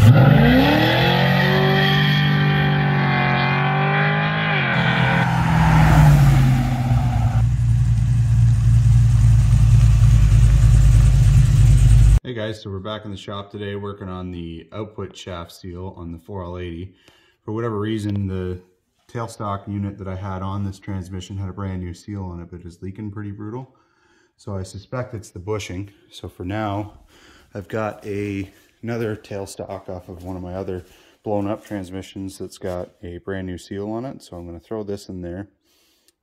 Hey guys, so we're back in the shop today working on the output shaft seal on the 4L80. For whatever reason, the tailstock unit that I had on this transmission had a brand new seal on it, but it's leaking pretty brutal. So I suspect it's the bushing. So for now, I've got another tailstock off of one of my other blown up transmissions that's got a brand new seal on it. So I'm going to throw this in there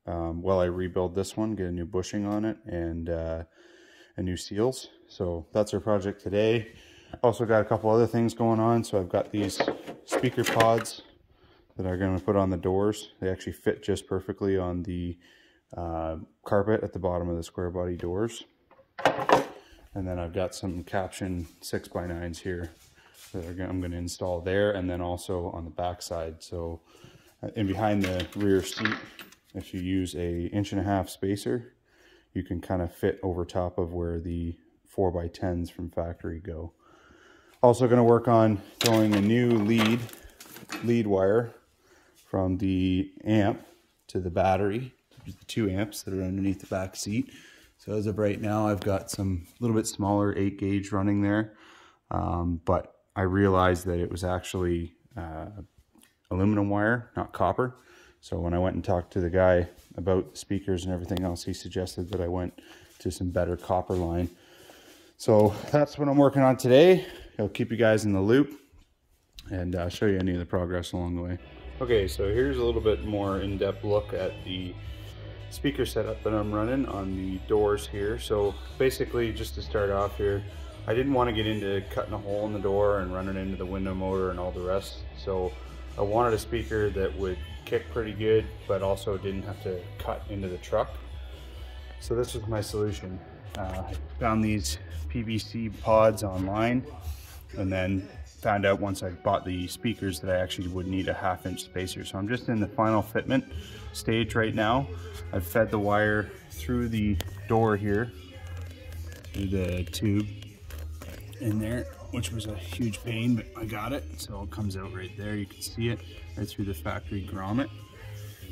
while I rebuild this one, get a new bushing on it, and new seals. So that's our project today. Also got a couple other things going on. So I've got these speaker pods that I'm going to put on the doors. They actually fit just perfectly on the carpet at the bottom of the Squarebody doors. And then I've got some caption 6x9s here that I'm going to install there, and then also on the back side. So in behind the rear seat, if you use a 1.5" spacer, you can kind of fit over top of where the 4x10s from factory go. Also going to work on throwing a new lead wire from the amp to the battery, the 2 amps that are underneath the back seat. So as of right now, I've got some little bit smaller 8 gauge running there, but I realized that it was actually aluminum wire, not copper. So when I went and talked to the guy about the speakers and everything else, he suggested that I went to some better copper line. So that's what I'm working on today. I'll keep you guys in the loop and show you any of the progress along the way. Okay, so here's a little bit more in-depth look at the speaker setup that I'm running on the doors here. So basically, just to start off here, I didn't want to get into cutting a hole in the door and running into the window motor and all the rest. So I wanted a speaker that would kick pretty good, but also didn't have to cut into the truck. So this was my solution. I found these PVC pods online, and then found out once I bought the speakers that I actually would need a 1/2" spacer. So I'm just in the final fitment stage right now. I've fed the wire through the door here, through the tube in there, which was a huge pain, but I got it. So it comes out right there. You can see it right through the factory grommet.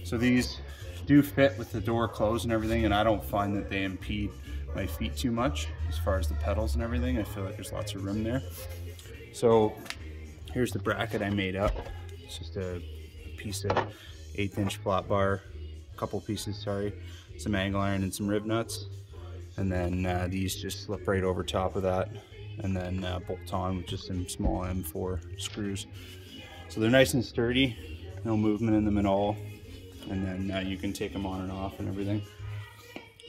So these do fit with the door closed and everything, and I don't find that they impede my feet too much as far as the pedals and everything. I feel like there's lots of room there. So here's the bracket I made up. It's just a piece of 1/8" flat bar, a couple pieces, sorry, some angle iron and some rib nuts, and then these just slip right over top of that, and then bolt on with just some small M4 screws. So they're nice and sturdy, no movement in them at all, and then you can take them on and off and everything.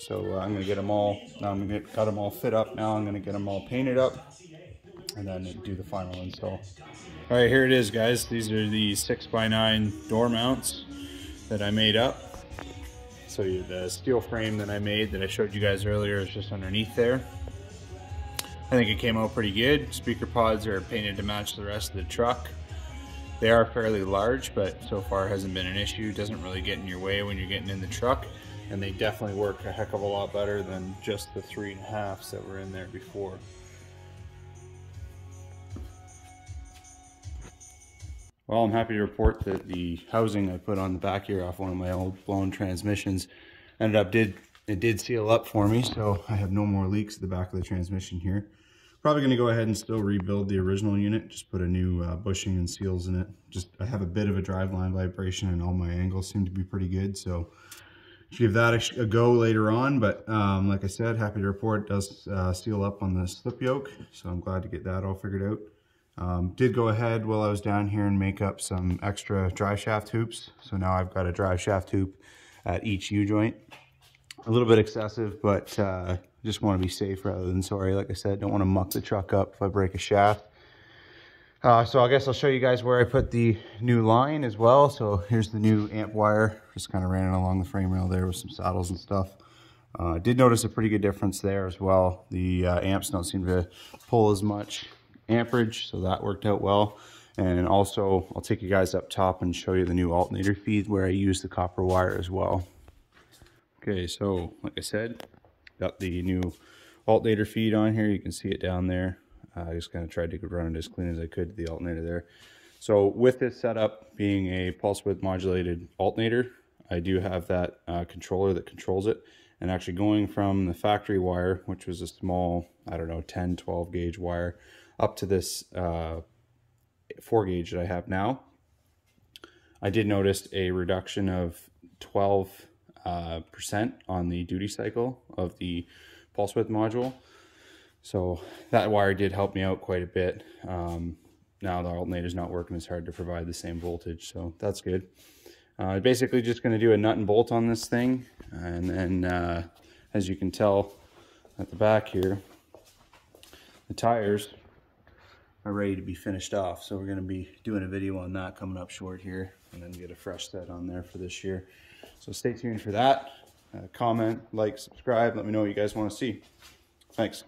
So I'm gonna get them all, got them all fit up now. I'm gonna get them all painted up and then do the final install. All right, here it is, guys. These are the 6x9 door mounts that I made up. So the steel frame that I made that I showed you guys earlier is just underneath there. I think it came out pretty good. Speaker pods are painted to match the rest of the truck. They are fairly large, but so far hasn't been an issue. Doesn't really get in your way when you're getting in the truck. And they definitely work a heck of a lot better than just the 3.5s that were in there before. Well, I'm happy to report that the housing I put on the back here off one of my old blown transmissions did seal up for me, so I have no more leaks at the back of the transmission here. Probably going to go ahead and still rebuild the original unit, just put a new bushing and seals in it. I have a bit of a driveline vibration and all my angles seem to be pretty good, so give that a go later on. But like I said, happy to report it does seal up on the slip yoke, so I'm glad to get that all figured out. Did go ahead while I was down here and make up some extra drive shaft hoops, so now I've got a drive shaft hoop at each U-joint. A little bit excessive, but just want to be safe rather than sorry. Like I said, don't want to muck the truck up if I break a shaft. So I guess I'll show you guys where I put the new line as well. So here's the new amp wire. Just kind of ran it along the frame rail there with some saddles and stuff. Did notice a pretty good difference there as well. The amps don't seem to pull as much amperage, so that worked out well. And also, I'll take you guys up top and show you the new alternator feed where I use the copper wire as well. Okay, so like I said, got the new alternator feed on here. You can see it down there. I just kind of tried to run it as clean as I could to the alternator there. So with this setup being a pulse width modulated alternator, I do have that controller that controls it. And actually going from the factory wire, which was a small, I don't know, 10, 12 gauge wire, up to this 4 gauge that I have now, I did notice a reduction of 12% on the duty cycle of the pulse width module. So that wire did help me out quite a bit. Now the alternator is not working as hard to provide the same voltage, so that's good. Basically just going to do a nut and bolt on this thing, and then as you can tell at the back here, the tires are ready to be finished off. So we're going to be doing a video on that coming up short here, and then get a fresh set on there for this year. So stay tuned for that. Comment, like, subscribe, let me know what you guys want to see. Thanks.